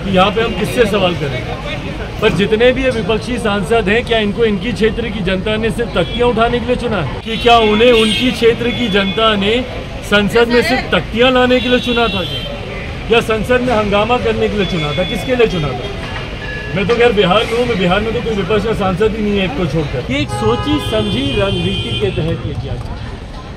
कि यहाँ पे हम किससे सवाल करें। पर जितने भी ये विपक्षी सांसद हैं, क्या इनको इनकी क्षेत्र की जनता ने सिर्फ तख्तियाँ उठाने के लिए चुना है? कि क्या उन्हें उनकी क्षेत्र की जनता ने संसद में सिर्फ तख्तियाँ लाने के लिए चुना था या संसद में हंगामा करने के लिए चुना था? किसके लिए चुना था? मैं तो खैर बिहार में हूँ, बिहार में तो कोई विपक्ष का सांसद ही नहीं है एक को छोड़कर। ये एक सोची समझी रणनीति के तहत ये किया गया।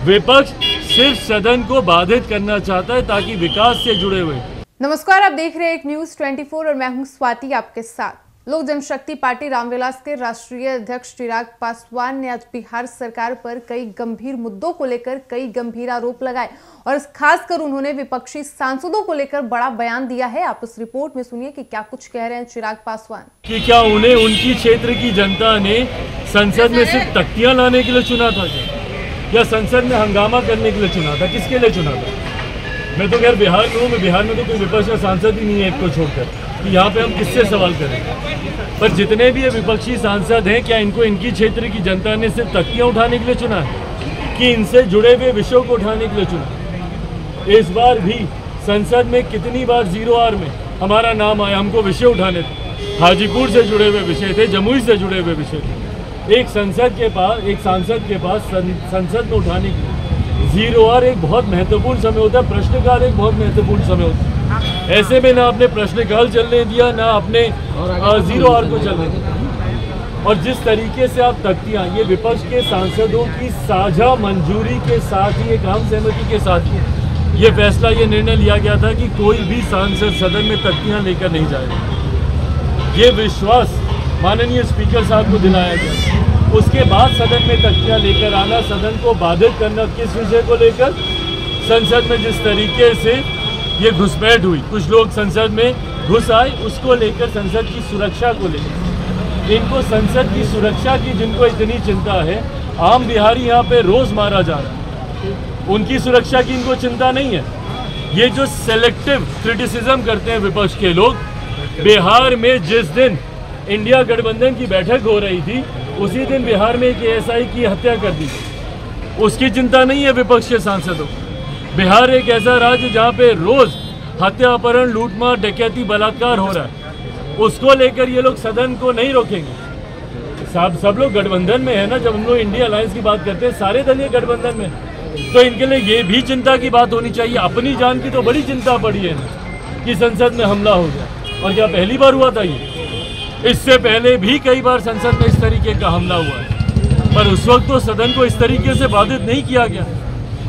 विपक्ष सिर्फ सदन को बाधित करना चाहता है ताकि विकास से जुड़े हुए। नमस्कार, आप देख रहे हैं एक न्यूज 24 और मैं हूं स्वाति आपके साथ। लोक जनशक्ति पार्टी रामविलास के राष्ट्रीय अध्यक्ष चिराग पासवान ने आज बिहार सरकार पर कई गंभीर मुद्दों को लेकर कई गंभीर आरोप लगाए और खासकर उन्होंने विपक्षी सांसदों को लेकर बड़ा बयान दिया है। आप इस रिपोर्ट में सुनिए कि क्या कुछ कह रहे हैं चिराग पासवान। कि क्या उन्हें उनकी क्षेत्र की जनता ने संसद में सिर्फ तख्तियां लाने के लिए चुना था या संसद में हंगामा करने के लिए चुना था? किसके लिए चुना था? मैं तो खैर बिहार में हूँ, बिहार में तो कोई विपक्ष का सांसद ही नहीं है एक को छोड़कर, कि यहाँ पे हम किससे सवाल करें। पर जितने भी ये विपक्षी सांसद हैं, क्या इनको इनकी क्षेत्र की जनता ने सिर्फ तख्तियाँ उठाने के लिए चुना है कि इनसे जुड़े हुए विषयों को उठाने के लिए चुना? इस बार भी संसद में कितनी बार 0R में हमारा नाम आया, हमको विषय उठाने थे। हाजीपुर से जुड़े हुए विषय थे, जमुई से जुड़े हुए विषय थे। एक सांसद के पास संसद में उठाने के लिए 0R एक बहुत महत्वपूर्ण समय होता है, प्रश्नकाल एक बहुत महत्वपूर्ण समय होता है। ऐसे में ना आपने प्रश्नकाल चलने दिया, ना आपने 0R को चलने दिया। और जिस तरीके से आप तख्तियाँ, ये विपक्ष के सांसदों की साझा मंजूरी के साथ ही, एक आम सहमति के साथ ही ये फैसला, ये निर्णय लिया गया था कि कोई भी सांसद सदन में तख्तियाँ लेकर नहीं जाएगा। ये विश्वास माननीय स्पीकर साहब को दिलाया गया। उसके बाद सदन में तख्तियाँ लेकर आना, सदन को बाधित करना, किस विषय को लेकर? संसद में जिस तरीके से ये घुसपैठ हुई, कुछ लोग संसद में घुस आए, उसको लेकर संसद की सुरक्षा को लेकर, इनको संसद की सुरक्षा की जिनको इतनी चिंता है, आम बिहारी यहाँ पे रोज मारा जा रहा है, उनकी सुरक्षा की इनको चिंता नहीं है। ये जो सेलेक्टिव क्रिटिसिज्म करते हैं विपक्ष के लोग, बिहार में जिस दिन इंडिया गठबंधन की बैठक हो रही थी, उसी दिन बिहार में एक ASI की हत्या कर दी, उसकी चिंता नहीं है विपक्ष के सांसदों को। बिहार एक ऐसा राज्य जहाँ पे रोज हत्या, अपहरण, लूटमार, डकैती, बलात्कार हो रहा है, उसको लेकर ये लोग सदन को नहीं रोकेंगे। सब लोग गठबंधन में है ना। जब हम लोग इंडिया अलायंस की बात करते हैं, सारे दल ये गठबंधन में, तो इनके लिए ये भी चिंता की बात होनी चाहिए। अपनी जान की तो बड़ी चिंता पड़ी है ना कि संसद में हमला हो गया। और क्या पहली बार हुआ था? ये इससे पहले भी कई बार संसद में इस तरीके का हमला हुआ है, पर उस वक्त तो सदन को इस तरीके से बाधित नहीं किया गया।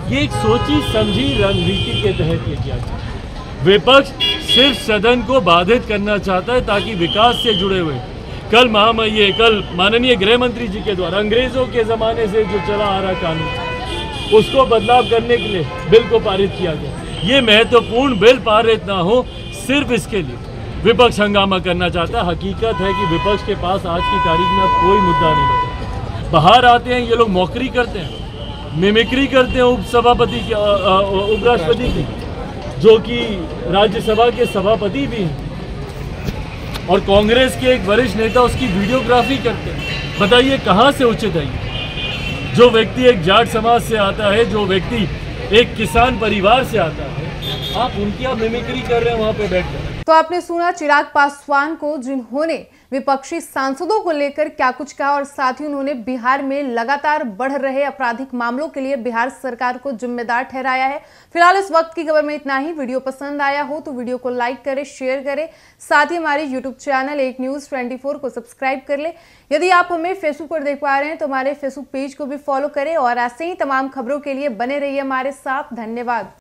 ये एक सोची समझी रणनीति के तहत ये किया गया। विपक्ष सिर्फ सदन को बाधित करना चाहता है ताकि विकास से जुड़े हुए, कल माननीय गृह मंत्री जी के द्वारा अंग्रेजों के ज़माने से जो चला आ रहा कानून, उसको बदलाव करने के लिए बिल को पारित किया गया। ये महत्वपूर्ण बिल पारित ना हो, सिर्फ इसके लिए विपक्ष हंगामा करना चाहता है। हकीकत है कि विपक्ष के पास आज की तारीख में अब कोई मुद्दा नहीं है। बाहर आते हैं ये लोग, मौकरी करते हैं, मिमिक्री करते हैं उपराष्ट्रपति की, जो कि राज्यसभा के सभापति भी हैं, और कांग्रेस के एक वरिष्ठ नेता उसकी वीडियोग्राफी करते हैं। बताइए कहाँ से उचित है ये? जो व्यक्ति एक जाट समाज से आता है, जो व्यक्ति एक किसान परिवार से आता है, आप मिमिक्री कर रहे हैं वहाँ पे बैठकर। तो आपने सुना चिराग पासवान को, जिन्होंने विपक्षी सांसदों को लेकर क्या कुछ कहा और साथ ही उन्होंने बिहार में लगातार बढ़ रहे आपराधिक मामलों के लिए बिहार सरकार को जिम्मेदार ठहराया है। फिलहाल इस वक्त की खबर में इतना ही। वीडियो पसंद आया हो तो वीडियो को लाइक करें, शेयर करें, साथ ही हमारे यूट्यूब चैनल एक न्यूज 24 को सब्सक्राइब कर ले। यदि आप हमें फेसबुक पर देख पा रहे हैं तो हमारे फेसबुक पेज को भी फॉलो करें और ऐसे ही तमाम खबरों के लिए बने रहिए हमारे साथ। धन्यवाद।